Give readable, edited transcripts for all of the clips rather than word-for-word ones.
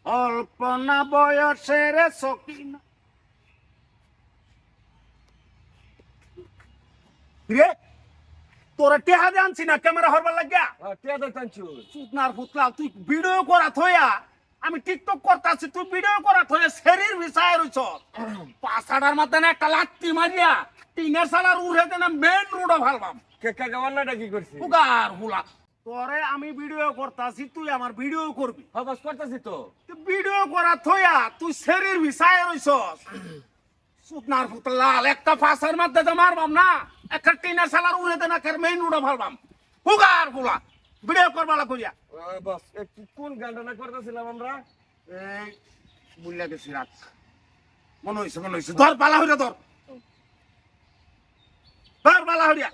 অল্পনা বয়সের সকিনা রে তোরা টেহা দে আনছি না ক্যামেরা হরবার লাগিয়া টিয়া দেখতানছু সুতনার পুতলা তুই ভিডিও করা থইয়া আমি টিকটক করতাছি তুই ভিডিও করা থইয়া শরীর বিষয় রইছ পাছাড়ার মাথায় একটা লাত্তি মারিয়া টিনের সালার উড়ে দেনা মেন রোডে ফালবাম কে কাকা অন্যটা কি করছি উগার হুলা তোরে আমি ভিডিও করতাছি তুই আমার ভিডিও করবি বস করতেছি তো তুই ভিডিও করা থইয়া তুই শরীর বিষয় রইছ সুতনার পুতলা একটা পাছার মাথায় মারবাম না একটা টিনের সালার উড়ে দেনা মেন রোডে ফালবাম উগার হুলা ভিডিও করবালা করিয়া বস কোন গানটা না করতেছিলাম আমরা এই বুঝলা গেছি রাত মনে হয়েছে ধর পালা হইয়া ধর পালা হইয়া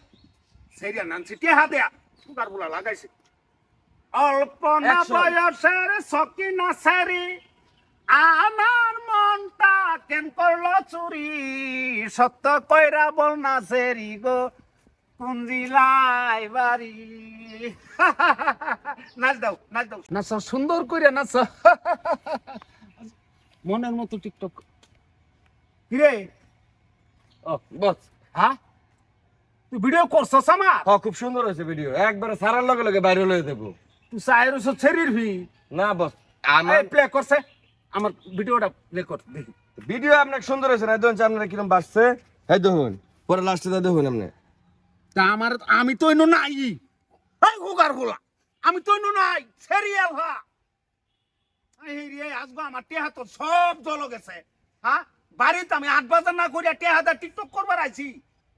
সেইয়া নানছি টেহা দেয়া সুগার বুলা লাগাইছে অল্প না বয়সের সকিনা সারি আমার মনটা কেন করলো চুরি সত্য কইরা বল না সেরি গো কুঞ্জিলাই বাড়ি নাচ দাও নাচ সুন্দর করে নাচ মনের মতো টিকটক কিরে ও বস হ্যাঁ তুই ভিডিও করছস আমার খুব সুন্দর হয়েছে ভিডিও একবারে সারার লগে লগে বাইরে লয়ে দেবো তুই চায়ের ছেড়ির ভি না বস আমার প্লে করছে আমার ভিডিওটা প্লে কর দেখি ভিডিও আপনার সুন্দর হয়েছে না দেখুন আপনার কিরম বাসছে এই দেখুন পরে লাস্টে দেখুন আপনি তা আমার আমি তো ইনো নাই এই গুগার গুলা আমি তো ইনো নাই সিরিয়াল হা এই রে আজগো আমার টেহা তো সব জল গেছে হ্যাঁ বাড়িতে আমি 8 বাজার না করিয়া টেহাদা টিকটক করবার আইছি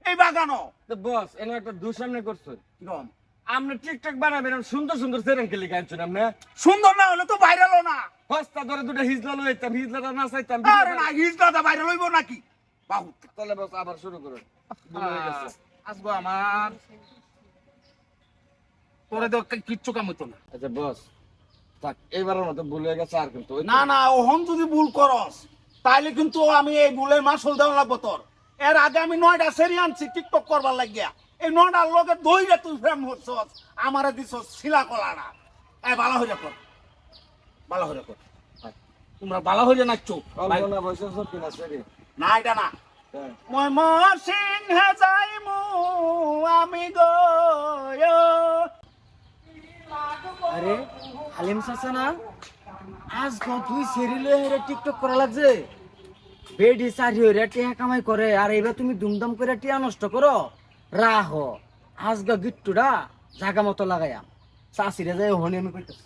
এই বাগানো তো বস এনে একটা দু সামনে করছেন কিরম আপনি টিকটক বানাবেন সুন্দর সুন্দর সেরেন কে লিখে আনছেন আপনি সুন্দর না হলে তো ভাইরাল না হস্তা ধরে দুটো হিজলা লইতাম হিজলাটা না চাইতাম আরে না হিজদাদা ভাইরাল হইব নাকি বাহু তাহলে বস আবার শুরু করুন ভুল হয়ে গেছে। আজগো আমার তোরে তো কিচ্ছু কাম হইতো না আচ্ছা বস থাক এইবারের মতো ভুল হয়ে গেছে আর কিন্তু না না ওহন যদি ভুল করস তাইলে কিন্তু আমি এই ভুলের মাসুল দেওয়া লাগবো তোর এর আগে আমি 9টা সেরি আনছি টিকটক করবার লাগিয়া এই 9টার লগে দইরে তুই ফ্রেম হচ্ছস আমারে দিছস শিলা কলাটা এই বালা হইরা কর বালা হইরা কর তোমরা বালা হইরা নাচছো না বসে সব কিনা সেরি না এটা না মই মরসিংহে যাইমু আমি গো আরে হালিম চাচা না আজ তুই সেরিলে হেরে টিকটক করা লাগছে বেডি চারি হইরে টিয়া কামাই করে আর এবার তুমি দুমদাম করে টিয়া নষ্ট করো রাহ আজগা গিট্টুটা জাগা মতো লাগাইয়াম চাষিরে যাই হনি আমি কইতেছি